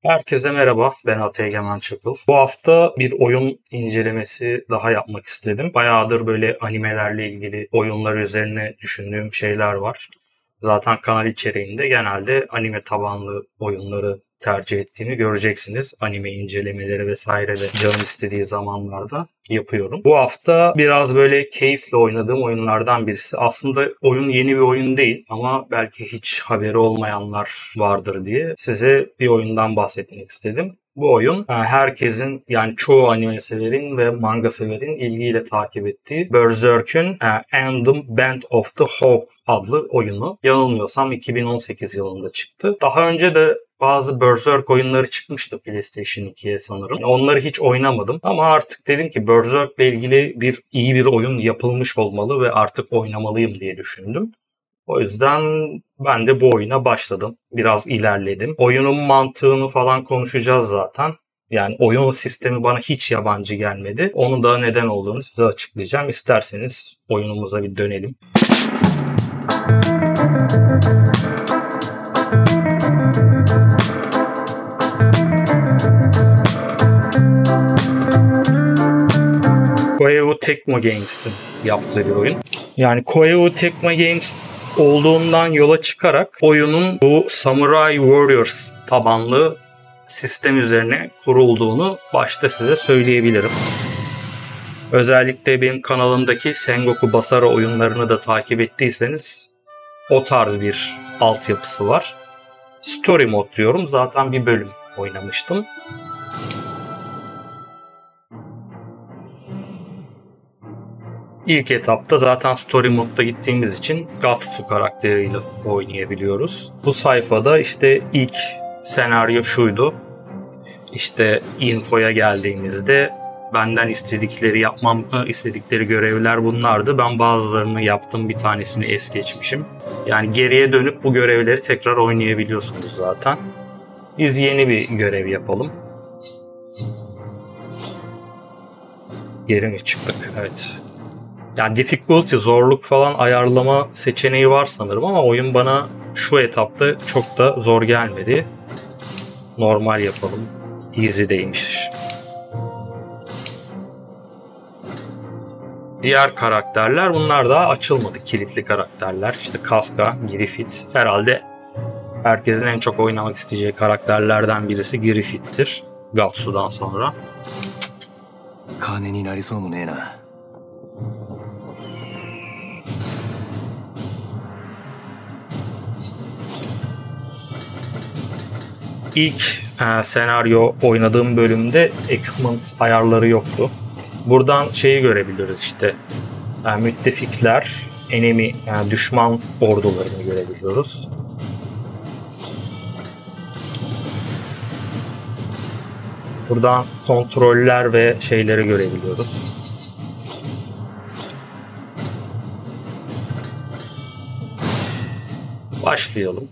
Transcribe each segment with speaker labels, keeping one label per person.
Speaker 1: Herkese merhaba, ben Ata Egemen Çakıl. Bu hafta bir oyun incelemesi daha yapmak istedim. Bayağıdır böyle animelerle ilgili oyunlar üzerine düşündüğüm şeyler var. Zaten kanal içeriğinde genelde anime tabanlı oyunları tercih ettiğini göreceksiniz. Anime incelemeleri vesaire de canım istediği zamanlarda yapıyorum. Bu hafta biraz böyle keyifle oynadığım oyunlardan birisi. Aslında oyun yeni bir oyun değil ama belki hiç haberi olmayanlar vardır diye size bir oyundan bahsetmek istedim. Bu oyun herkesin, yani çoğu anime severin ve manga severin ilgiyle takip ettiği Berserk'ün Anthem Band of the Hawk adlı oyunu. Yanılmıyorsam 2018 yılında çıktı. Daha önce de bazı Berserk oyunları çıkmıştı PlayStation 2'ye sanırım. Onları hiç oynamadım ama artık dedim ki Berserk'le ilgili iyi bir oyun yapılmış olmalı ve artık oynamalıyım diye düşündüm. O yüzden ben de bu oyuna başladım. Biraz ilerledim. Oyunun mantığını falan konuşacağız zaten. Yani oyun sistemi bana hiç yabancı gelmedi. Onun da neden olduğunu size açıklayacağım. İsterseniz oyunumuza bir dönelim. Koei Tecmo Games'in yaptığı bir oyun. Yani Koei Tecmo Games olduğundan yola çıkarak oyunun bu Samurai Warriors tabanlı sistem üzerine kurulduğunu başta size söyleyebilirim. Özellikle benim kanalımdaki Sengoku Basara oyunlarını da takip ettiyseniz o tarz bir altyapısı var. Story Mode diyorum. Zaten bir bölüm oynamıştım. İlk etapta zaten Story Mode'da gittiğimiz için Gatsu karakteriyle oynayabiliyoruz. Bu sayfada işte ilk senaryo şuydu. İşte infoya geldiğimizde benden istedikleri görevler bunlardı. Ben bazılarını yaptım, bir tanesini es geçmişim. Yani geriye dönüp bu görevleri tekrar oynayabiliyorsunuz zaten. Biz yeni bir görev yapalım. Geri mi çıktık? Evet. Yani difficulty, zorluk falan ayarlama seçeneği var sanırım ama oyun bana şu etapta çok da zor gelmedi. Normal yapalım. Easy'deymiş. Diğer karakterler, bunlar daha açılmadı. Kilitli karakterler. İşte Casca, Griffith. Herhalde herkesin en çok oynamak isteyeceği karakterlerden birisi Griffith'tir. Gatsu'dan sonra. İlk senaryo oynadığım bölümde equipment ayarları yoktu. Buradan şeyi görebiliriz işte. Müttefikler, enemy, yani düşman ordularını görebiliyoruz. Buradan kontroller ve şeyleri görebiliyoruz. Başlayalım.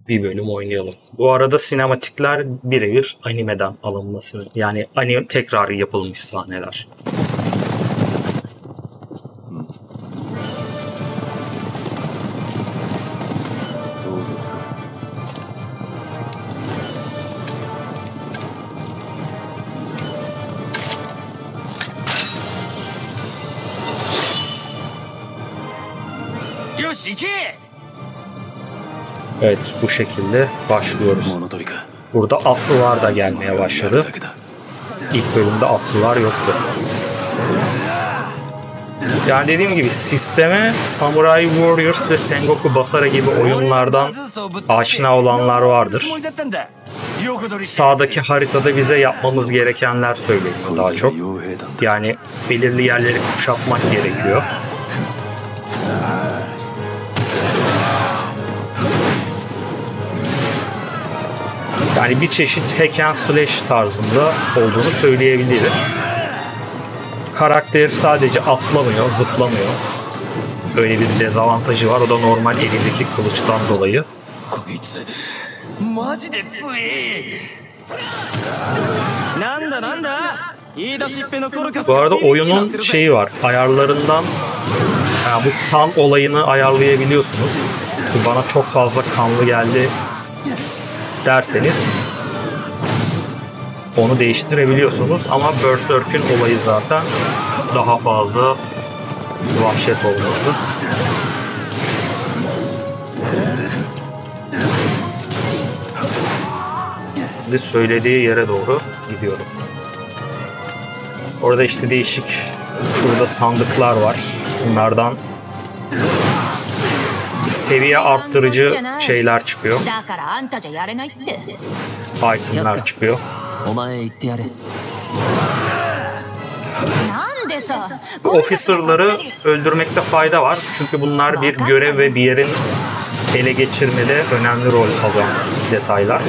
Speaker 1: Bir bölüm oynayalım. Bu arada sinematikler birebir animeden alınması. Yani anime tekrar yapılmış sahneler. Evet, bu şekilde başlıyoruz. Burada atlılar da gelmeye başladı. İlk bölümde atlılar yoktu. Yani dediğim gibi sisteme Samurai Warriors ve Sengoku Basara gibi oyunlardan aşina olanlar vardır. Sağdaki haritada bize yapmamız gerekenler söyleniyor daha çok. Yani belirli yerleri kuşatmak gerekiyor. Yani bir çeşit hack and slash tarzında olduğunu söyleyebiliriz. Karakter sadece atlamıyor, zıplamıyor. Böyle bir dezavantajı var. O da normal elindeki kılıçtan dolayı. Bu arada oyunun şeyi var. Ayarlarından bu kan olayını ayarlayabiliyorsunuz. Bana çok fazla kanlı geldi. derseniz onu değiştirebiliyorsunuz. Ama Berserk'ün olayı zaten daha fazla vahşet olması. Şimdi söylediği yere doğru gidiyorum. Orada işte değişik şurada sandıklar var. Bunlardan seviye arttırıcı şeyler çıkıyor. Itemler çıkıyor. Officer'ları öldürmekte fayda var. Çünkü bunlar bir görev ve bir yerin ele geçirmede önemli rol alan detaylar.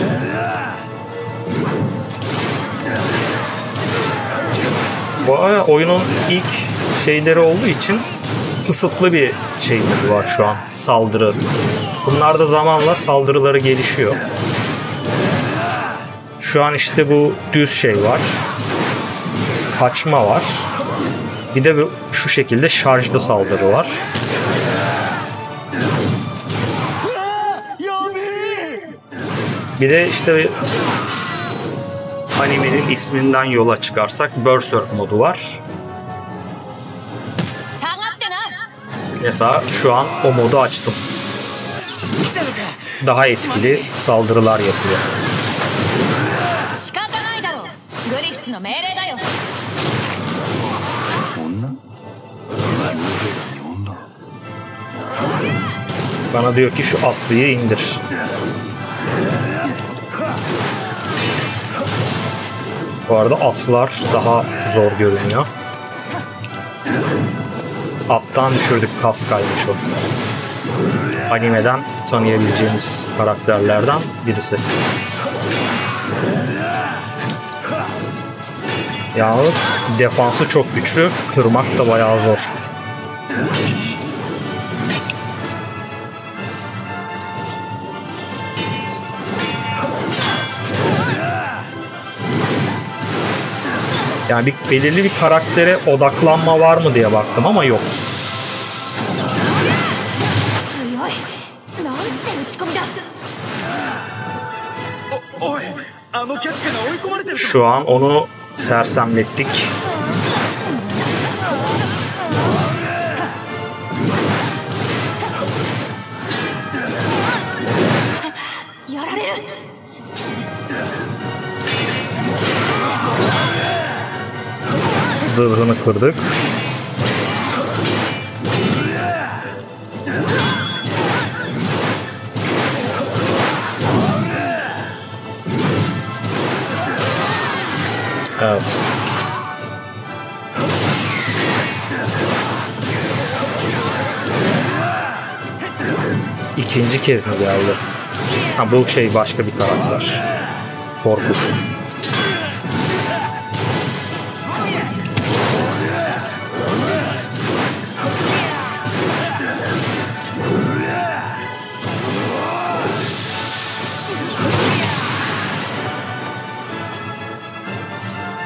Speaker 1: Bu oyunun ilk şeyleri olduğu için kısıtlı bir şeyimiz var şu an. Saldırı. Bunlar da zamanla saldırıları gelişiyor. Şu an işte bu düz şey var. Kaçma var. Bir de şu şekilde şarjlı saldırı var. Bir de işte animenin isminden yola çıkarsak Berserk modu var. Mesela şu an o modu açtım. Daha etkili saldırılar yapıyor. Bana diyor ki şu atlıyı indir. Bu arada atlar daha zor görünüyor. Attan düşürdük kaskaymış o. Animeden tanıyabileceğimiz karakterlerden birisi. Yalnız defansı çok güçlü, kırmak da bayağı zor. Yani belirli bir karaktere odaklanma var mı diye baktım ama yok. Şu an onu sersemlettik. Zırhını kırdık. Evet. İkinci kez mi geldi? Ha, bu şey başka bir karakter. Corpus.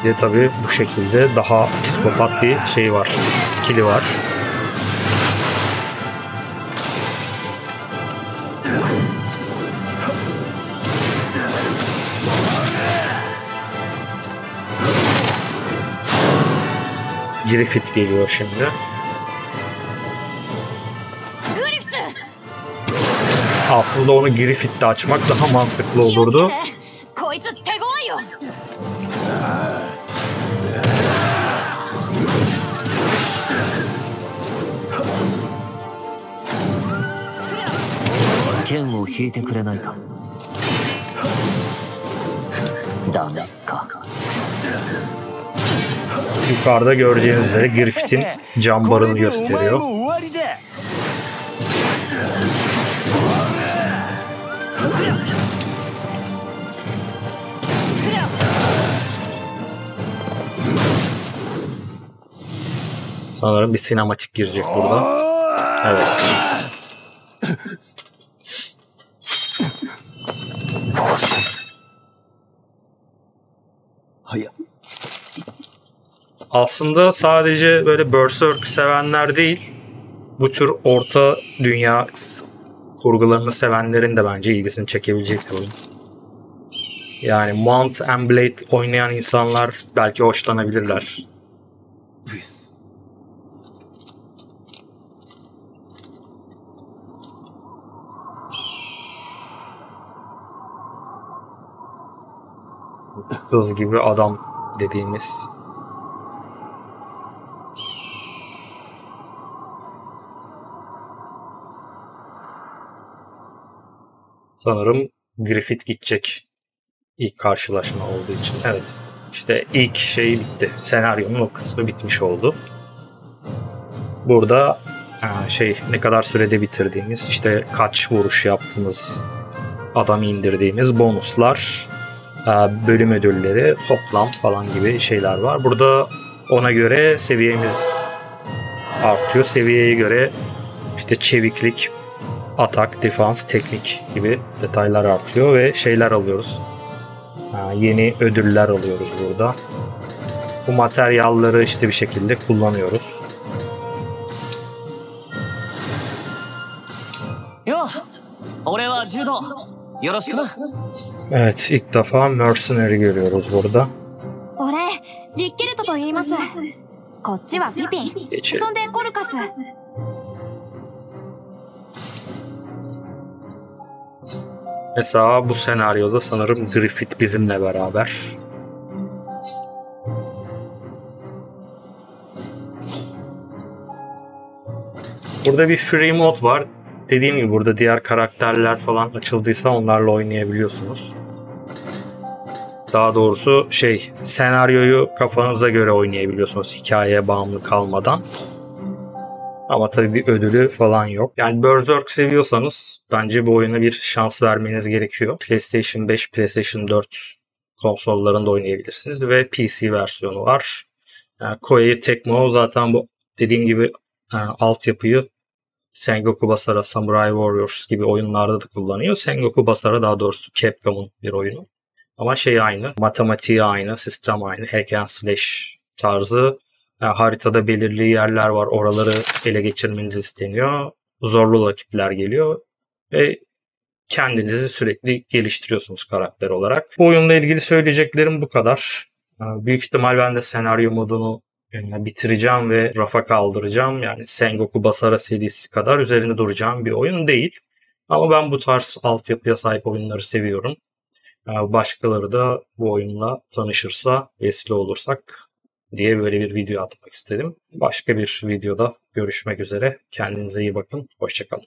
Speaker 1: Ve tabii bu şekilde daha psikopat bir şey var. Skill'i var. Griffith geliyor şimdi. Aslında onu Griffith'te açmak daha mantıklı olurdu. Yukarıda göreceğiniz üzere Griffith'in cam barını gösteriyor. Sanırım bir sinematik girecek burada. Evet. Aslında sadece böyle Berserk sevenler değil, bu tür orta dünya kurgularını sevenlerin de bence ilgisini çekebilecek bir oyun. Yani Mount and Blade oynayan insanlar belki hoşlanabilirler. Kız gibi adam dediğimiz. Sanırım Griffith gidecek. İlk karşılaşma olduğu için. Evet. İşte ilk şey bitti. Senaryonun o kısmı bitmiş oldu. Burada ne kadar sürede bitirdiğimiz, işte kaç vuruş yaptığımız, adamı indirdiğimiz bonuslar, bölüm ödülleri, toplam falan gibi şeyler var. Burada ona göre seviyemiz artıyor. Seviyeye göre işte çeviklik, atak, defans, teknik gibi detaylar artıyor ve şeyler alıyoruz. Yeni ödüller alıyoruz burada. Bu materyalleri işte bir şekilde kullanıyoruz. Evet, ilk defa Mercenary görüyoruz burada. Geçelim. Mesela bu senaryoda sanırım Griffith bizimle beraber. Burada bir free mod var. Dediğim gibi burada diğer karakterler falan açıldıysa onlarla oynayabiliyorsunuz. Daha doğrusu senaryoyu kafanıza göre oynayabiliyorsunuz hikayeye bağımlı kalmadan. Ama tabii bir ödülü falan yok. Yani Berserk seviyorsanız bence bu oyuna bir şans vermeniz gerekiyor. PlayStation 5, PlayStation 4 konsollarında oynayabilirsiniz ve PC versiyonu var. Koei Tecmo zaten bu dediğim gibi altyapıyı Sengoku Basara, Samurai Warriors gibi oyunlarda da kullanıyor. Sengoku Basara daha doğrusu Capcom'un bir oyunu. Ama aynı, matematiği aynı, sistem aynı, hack and slash tarzı. Haritada belirli yerler var. Oraları ele geçirmeniz isteniyor. Zorlu rakipler geliyor. Ve kendinizi sürekli geliştiriyorsunuz karakter olarak. Bu oyunla ilgili söyleyeceklerim bu kadar. Büyük ihtimal ben de senaryo modunu bitireceğim ve rafa kaldıracağım. Yani Sengoku Basara serisi kadar üzerine duracağım bir oyun değil. Ama ben bu tarz altyapıya sahip oyunları seviyorum. Başkaları da bu oyunla tanışırsa, vesile olursak diye böyle bir video atmak istedim. Başka bir videoda görüşmek üzere. Kendinize iyi bakın. Hoşça kalın.